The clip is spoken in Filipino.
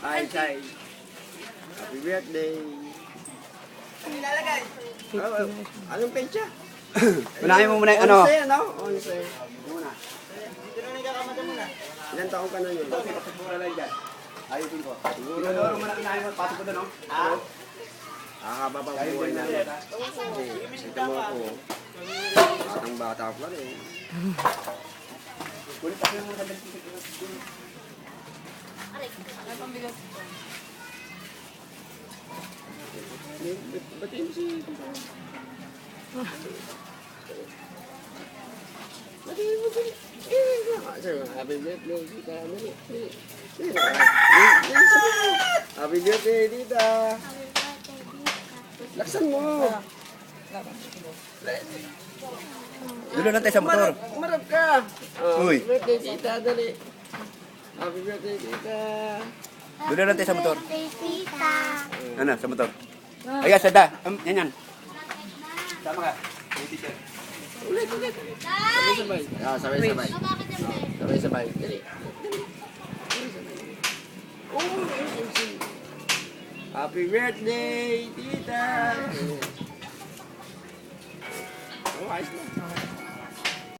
Ay, say. Happy birthday. Nilalagay. Anong pecha? Unahin mo muna yung ano. 11, ano? 11. Muna. Dito na nagkakamata muna. Ilan taong ka na yun? Mura lang dyan. Ayusin ko. Siguro. Siguro mo na unahin mo. Pasok ko doon, no? Haba pa buhay na. Ito mo ako. Isang bata pa rin. Kulit ako yung mga dali. Ba't yun si... Ba't yun mo happy birthday, tita. Happy birthday, tita. Laksan mo. Dulo lang tayo sa motor. Umarap ka. Uy. Happy birthday, tita. Dali. Happy birthday, tita. Dulo lang tayo sa motor. Tita. Ano, sa motor. Ayan, sada. Yan yan. Sama ka. May teacher. Ulit. Sabay-sabay. Sabay-sabay. Sabay-sabay. Dali. Happy birthday, tita. Oh, ayos na.